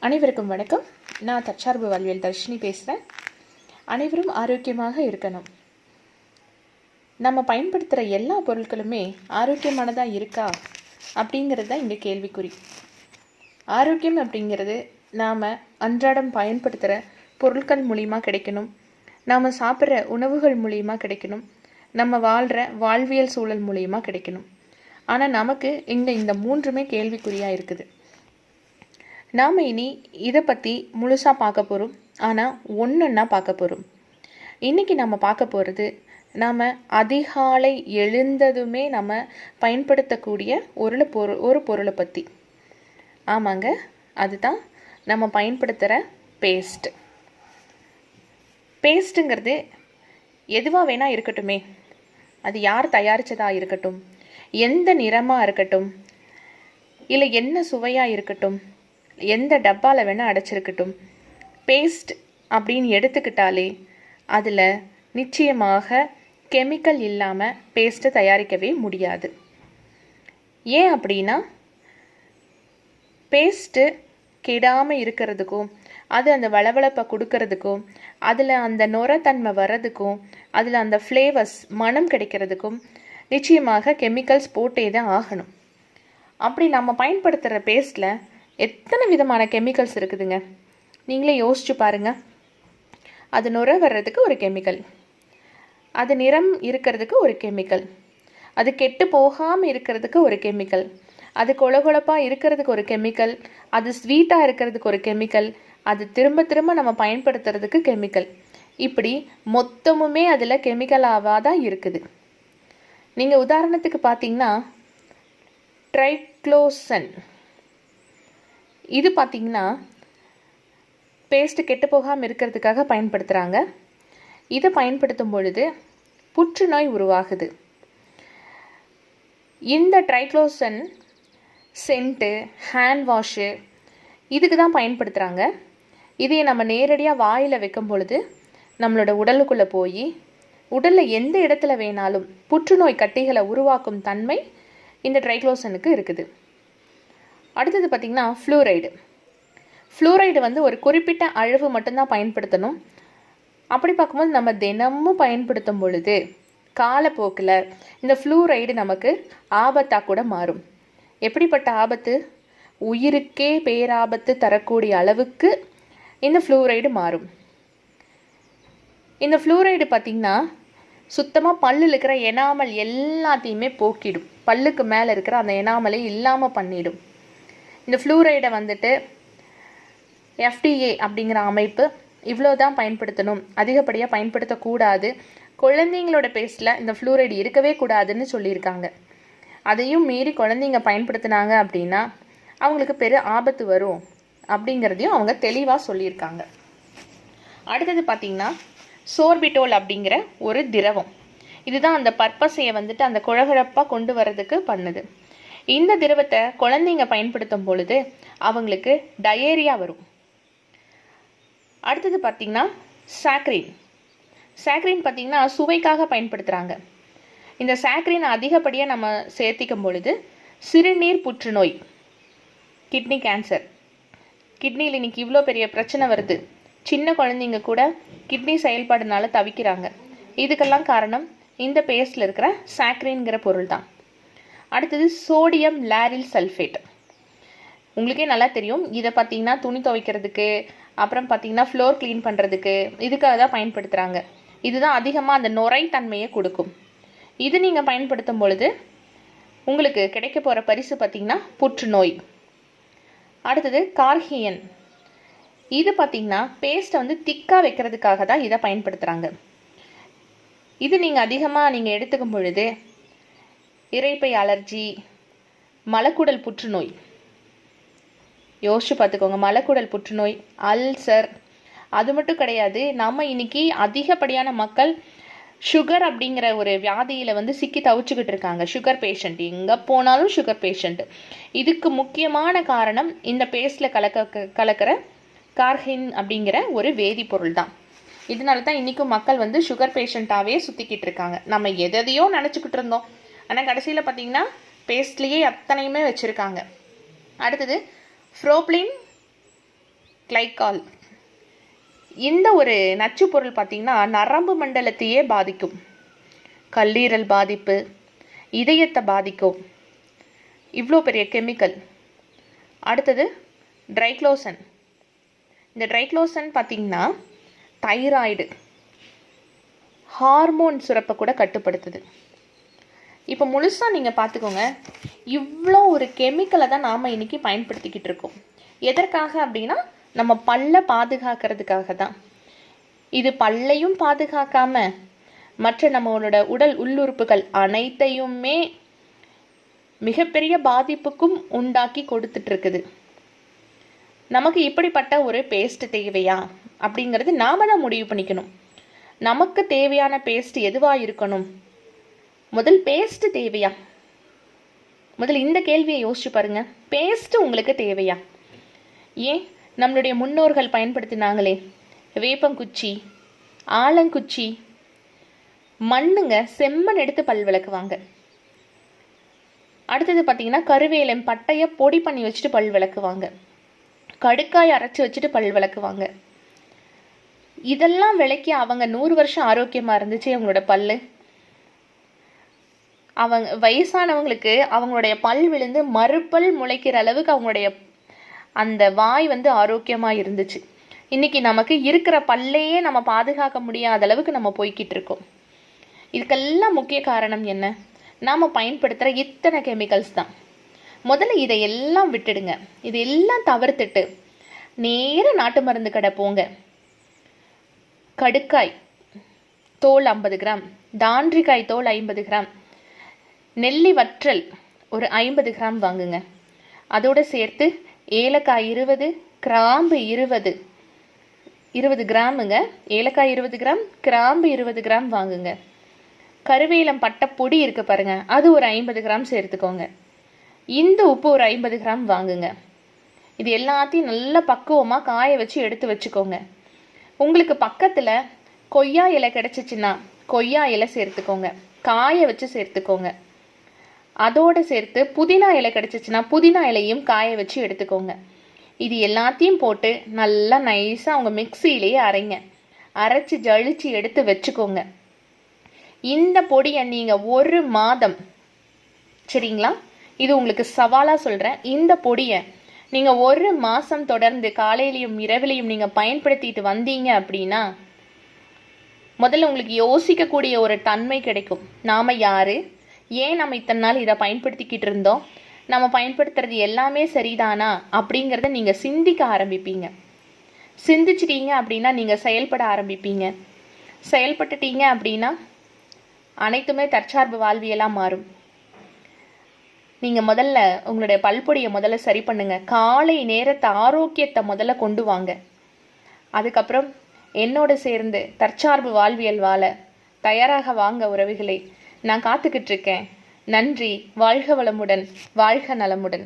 அனைவருக்கும் வணக்கம். நான் தற்சார்பு வாழ்வியல் தர்ஷினி பேசுகிறேன். அனைவரும் ஆரோக்கியமாக இருக்கணும். நம்ம பயன்படுத்துகிற எல்லா பொருட்களுமே ஆரோக்கியமானதாக இருக்கா அப்படிங்கிறது தான் இங்கே கேள்விக்குறி. ஆரோக்கியம் அப்படிங்கிறது நாம் அன்றாடம் பயன்படுத்துகிற பொருட்கள் மூலிமா கிடைக்கணும், நாம் சாப்பிட்ற உணவுகள் மூலிமா கிடைக்கணும், நம்ம வாழ்கிற வாழ்வியல் சூழல் மூலிமா கிடைக்கணும். ஆனால் நமக்கு இங்கே இந்த மூன்றுமே கேள்விக்குறியாக இருக்குது. நாம் இனி இதை பற்றி முழுசாக பார்க்க போகிறோம். ஆனால் ஒன்றா பார்க்க போகிறோம். இன்றைக்கி நம்ம பார்க்க போகிறது, நாம் அதிகாலை எழுந்ததுமே நம்ம பயன்படுத்தக்கூடிய ஒரு பொருளை பற்றி. ஆமாங்க, அதுதான் நம்ம பயன்படுத்துகிற பேஸ்ட். பேஸ்ட்டுங்கிறது எதுவாக வேணால் இருக்கட்டுமே, அது யார் தயாரித்ததாக இருக்கட்டும், எந்த நிறமாக இருக்கட்டும், இல்லை என்ன சுவையாக இருக்கட்டும், எந்த டப்பாவில் வேணால் அடைச்சிருக்கட்டும், பேஸ்ட் அப்படின்னு எடுத்துக்கிட்டாலே அதில் நிச்சயமாக கெமிக்கல் இல்லாமல் பேஸ்ட்டை தயாரிக்கவே முடியாது. ஏன் அப்படின்னா, பேஸ்ட்டு கெடாமல் இருக்கிறதுக்கும், அது அந்த வளவளப்பை கொடுக்கறதுக்கும், அதில் அந்த நுரத்தன்மை வர்றதுக்கும், அதில் அந்த ஃப்ளேவர்ஸ் மனம் கிடைக்கிறதுக்கும் நிச்சயமாக கெமிக்கல்ஸ் போட்டே தான் ஆகணும். அப்படி நம்ம பயன்படுத்துகிற பேஸ்ட்டில் எத்தனை விதமான கெமிக்கல்ஸ் இருக்குதுங்க, நீங்களே யோசிச்சு பாருங்கள். அது நுர வர்றதுக்கு ஒரு கெமிக்கல், அது நிறம் இருக்கிறதுக்கு ஒரு கெமிக்கல், அது கெட்டு போகாமல் இருக்கிறதுக்கு ஒரு கெமிக்கல், அது கொழகொழப்பாக இருக்கிறதுக்கு ஒரு கெமிக்கல், அது ஸ்வீட்டாக இருக்கிறதுக்கு ஒரு கெமிக்கல், அது திரும்ப திரும்ப நம்ம பயன்படுத்துறதுக்கு கெமிக்கல். இப்படி மொத்தமுமே அதில் கெமிக்கலாக தான் இருக்குது. நீங்கள் உதாரணத்துக்கு பார்த்தீங்கன்னா ட்ரைக்ளோசன், இது பார்த்திங்கன்னா பேஸ்ட்டு கெட்டு போகாமல் இருக்கிறதுக்காக பயன்படுத்துகிறாங்க. இதை பயன்படுத்தும் பொழுது புற்றுநோய் உருவாகுது. இந்த ட்ரைக்ளோசன் சென்ட்டு, ஹேண்ட் வாஷு இதுக்கு தான் பயன்படுத்துகிறாங்க. இதையை நம்ம நேரடியாக வாயில் வைக்கும் பொழுது நம்மளோட உடலுக்குள்ளே போய் உடலில் எந்த இடத்துல வேணாலும் புற்றுநோய் கட்டிகளை உருவாக்கும் தன்மை இந்த ட்ரைக்ளோசனுக்கு இருக்குது. அடுத்தது பார்த்திங்கன்னா ஃப்ளூரைடு வந்து ஒரு குறிப்பிட்ட அளவு மட்டும்தான் பயன்படுத்தணும். அப்படி பார்க்கும்போது நம்ம தினமும் பயன்படுத்தும் பொழுது காலப்போக்கில் இந்த ஃப்ளூரைடு நமக்கு ஆபத்தாக கூட மாறும். எப்படிப்பட்ட ஆபத்து? உயிருக்கே பேராபத்து தரக்கூடிய அளவுக்கு இந்த ஃப்ளூரைடு மாறும். இந்த ஃப்ளூரைடு பார்த்திங்கன்னா சுத்தமாக பல்லில் இருக்கிற எனாமல் எல்லாத்தையுமே போக்கிடும். பல்லுக்கு மேலே இருக்கிற அந்த எனாமலை இல்லாமல் பண்ணிடும். இந்த ஃப்ளூரைடை வந்துட்டு FDA அப்படிங்கிற அமைப்பு இவ்வளோ தான் பயன்படுத்தணும், அதிகப்படியாக பயன்படுத்தக்கூடாது, குழந்தைங்களோட பேஸ்ட்டில் இந்த ஃப்ளூரைடு இருக்கவே கூடாதுன்னு சொல்லியிருக்காங்க. அதையும் மீறி குழந்தைங்க பயன்படுத்தினாங்க அப்படின்னா அவங்களுக்கு பெரிய ஆபத்து வரும் அப்படிங்கிறதையும் அவங்க தெளிவாக சொல்லியிருக்காங்க. அடுத்தது பார்த்திங்கன்னா சோர்பிட்டோல் அப்படிங்கிற ஒரு திரவம். இதுதான் அந்த பர்பஸையை வந்துட்டு அந்த குழகுழப்பாக கொண்டு வர்றதுக்கு பண்ணுது. இந்த திரவத்தை குழந்தைங்க பயன்படுத்தும் பொழுது அவங்களுக்கு டயேரியா வரும். அடுத்தது பார்த்திங்கன்னா சாக்ரீன் பார்த்திங்கன்னா சுவைக்காக பயன்படுத்துகிறாங்க. இந்த சாக்ரீனை அதிகப்படியாக நம்ம சேர்த்திக்கும் பொழுது சிறுநீர் புற்றுநோய், கிட்னி கேன்சர், கிட்னியில் இன்னைக்கு இவ்வளோ பெரிய பிரச்சனை வருது. சின்ன குழந்தைங்க கூட கிட்னி செயல்பாடுனால தவிக்கிறாங்க. இதுக்கெல்லாம் காரணம் இந்த பேஸ்டில் இருக்கிற சாக்ரீன்கிற பொருள் தான். அடுத்தது சோடியம் லாரில் சல்ஃபேட். உங்களுக்கே நல்லா தெரியும், இதை பார்த்திங்கன்னா துணி துவைக்கிறதுக்கு, அப்புறம் பார்த்திங்கன்னா ஃப்ளோர் க்ளீன் பண்ணுறதுக்கு, இதுக்காக தான் பயன்படுத்துகிறாங்க. இதுதான் அதிகமாக அந்த நுரை தன்மையை கொடுக்கும். இது நீங்கள் பயன்படுத்தும் பொழுது உங்களுக்கு கிடைக்க போகிற பரிசு பார்த்திங்கன்னா புற்றுநோய். அடுத்தது கார்ஹியன். இது பார்த்திங்கன்னா பேஸ்ட்டை வந்து திக்காக வைக்கிறதுக்காக தான் இதை பயன்படுத்துகிறாங்க. இது நீங்கள் அதிகமாக எடுத்துக்கும் பொழுது இரைப்பை அலர்ஜி, மலக்குடல் புற்றுநோய், யோசிச்சு பார்த்துக்கோங்க. மலக்குடல் புற்றுநோய், அல்சர், அது மட்டும் கிடையாது, நம்ம இன்னைக்கு அதிகப்படியான மக்கள் சுகர் அப்படிங்கிற ஒரு வியாதியில் வந்து சிக்கி தவிச்சுக்கிட்டு இருக்காங்க. சுகர் பேஷண்ட், எங்கே போனாலும் சுகர் பேஷண்ட். இதுக்கு முக்கியமான காரணம் இந்த பேஸ்டில் கலக்கிற கார்ஹின் அப்படிங்கிற ஒரு வேதிப்பொருள் தான். இதனால தான் இன்றைக்கும் மக்கள் வந்து சுகர் பேஷண்ட்டாகவே சுற்றிக்கிட்டு இருக்காங்க. நம்ம எதையோ நினச்சிக்கிட்டு இருந்தோம், ஆனால் கடைசியில் பார்த்திங்கன்னா பேஸ்ட்லேயே அத்தனையுமே வச்சுருக்காங்க. அடுத்தது ஃப்ரோப்ளின் கிளைகால். இந்த ஒரு நச்சு பொருள் பார்த்திங்கன்னா நரம்பு மண்டலத்தையே பாதிக்கும். கல்லீரல் பாதிப்பு, இதயத்தை பாதிக்கும். இவ்வளோ பெரிய கெமிக்கல். அடுத்தது ட்ரைக்ளோசன். இந்த ட்ரைக்ளோசன் பார்த்திங்கன்னா தைராய்டு ஹார்மோன் சுரப்பை கூட கட்டுப்படுத்துது. இப்போ முழுசாக நீங்கள் பார்த்துக்கோங்க, இவ்வளோ ஒரு கெமிக்கலை தான் நாம் இன்றைக்கி பயன்படுத்திக்கிட்டு இருக்கோம். எதற்காக அப்படின்னா நம்ம பல்லை பாதுகாக்கிறதுக்காக தான். இது பல்லையும் பாதுகாக்காம மற்ற நம்மளோட உடல் உள்ளுறுப்புகள் அனைத்தையுமே மிகப்பெரிய பாதிப்புக்கும் உண்டாக்கி கொடுத்துட்டு இருக்குது. நமக்கு இப்படிப்பட்ட ஒரு பேஸ்ட் தேவையா அப்படிங்கிறது நாம தான் முடிவு பண்ணிக்கணும். நமக்கு தேவையான பேஸ்ட் எதுவாக இருக்கணும்? முதல் பேஸ்ட் தேவையா? முதல் இந்த கேள்வியை யோசிச்சு பாருங்க. பேஸ்ட் உங்களுக்கு தேவையா? ஏன் நம்மளுடைய முன்னோர்கள் பயன்படுத்தினாங்களே, வேப்பங்குச்சி, ஆலங்குச்சி, மண்ணுங்க, செம்மண் எடுத்து பல் விளக்குவாங்க. அடுத்தது பார்த்தீங்கன்னா கருவேலம் பட்டையை பொடி பண்ணி வச்சுட்டு பல் விளக்குவாங்க. கடுக்காய் அரைச்சி வச்சுட்டு பல் விளக்குவாங்க. இதெல்லாம் விளக்கி அவங்க 100 வருஷம் ஆரோக்கியமாக இருந்துச்சு அவங்களோட பல்லு. அவங்க வயசானவங்களுக்கு அவங்களுடைய பல் விழுந்து மறுபல் முளைக்கிற அளவுக்கு அவங்களுடைய அந்த வாய் ஆரோக்கியமாக இருந்துச்சு. இன்னைக்கு நமக்கு இருக்கிற பல்லையே நம்ம பாதுகாக்க முடியாத அளவுக்கு நம்ம போய்கிட்டு இருக்கோம். இதுக்கெல்லாம் முக்கிய காரணம் என்ன? நாம் பயன்படுத்துகிற இத்தனை கெமிக்கல்ஸ் தான். முதல்ல இதையெல்லாம் விட்டுடுங்க. இதெல்லாம் தவிர்த்துட்டு நேர நாட்டு மருந்து கடை போங்க. கடுக்காய் தோல் 50 கிராம், தாண்டிக்காய் தோல் 50 கிராம், நெல்லி வற்றல் ஒரு 50 கிராம் வாங்குங்க. அதோடு சேர்த்து ஏலக்காய் 20, கிராம்பு 20 கிராமுங்க. ஏலக்காய் 20 கிராம், கிராம்பு 20 கிராம் வாங்குங்க. கருவேலம் பட்டை பொடி இருக்கு பாருங்க, அது ஒரு 50 கிராம் சேர்த்துக்கோங்க. இந்த உப்பு ஒரு 50 கிராம் வாங்குங்க. இது எல்லாத்தையும் நல்லா பக்குவமாக காய வச்சு எடுத்து வச்சுக்கோங்க. உங்களுக்கு பக்கத்தில் கொய்யா இலை கிடச்சிச்சின்னா கொய்யா இலை சேர்த்துக்கோங்க, காய வச்சு சேர்த்துக்கோங்க. அதோடு சேர்த்து புதினா இலை கிடச்சிச்சின்னா புதினா இலையும் காய வச்சு எடுத்துக்கோங்க. இது எல்லாத்தையும் போட்டு நல்லா நைஸாக அவங்க மிக்சியிலேயே அரைங்க. அரைச்சி ஜலிச்சு எடுத்து வச்சுக்கோங்க. இந்த பொடியை நீங்கள் 1 மாதம், சரிங்களா, இது உங்களுக்கு சவாலாக சொல்கிறேன், இந்த பொடியை நீங்கள் 1 மாதம் தொடர்ந்து காலையிலையும் இரவிலையும் நீங்கள் பயன்படுத்திட்டு வந்தீங்க அப்படின்னா முதல்ல உங்களுக்கு யோசிக்கக்கூடிய ஒரு தன்மை கிடைக்கும். நாம் யார், ஏன் நம்ம இத்தனை நாள் இதை பயன்படுத்திக்கிட்டு இருந்தோம், நம்ம பயன்படுத்துறது எல்லாமே சரிதானா அப்படிங்கிறத நீங்கள் சிந்திக்க ஆரம்பிப்பீங்க. சிந்திச்சிட்டீங்க அப்படின்னா நீங்கள் செயல்பட ஆரம்பிப்பீங்க. செயல்பட்டுட்டீங்க அப்படின்னா அனைத்துமே தற்சார்பு வாழ்வியலாக மாறும். நீங்கள் முதல்ல உங்களுடைய பல்பொடியை முதல்ல சரி பண்ணுங்க. காலை நேரத்தை ஆரோக்கியத்தை முதல்ல கொண்டு வாங்க. அதுக்கப்புறம் என்னோடு சேர்ந்து தற்சார்பு வாழ்வியல் வாழ தயாராக வாங்க உறவுகளே. நான் காத்துக்கிட்டு இருக்கேன். நன்றி. வாழ்க வளமுடன், வாழ்க நலமுடன்.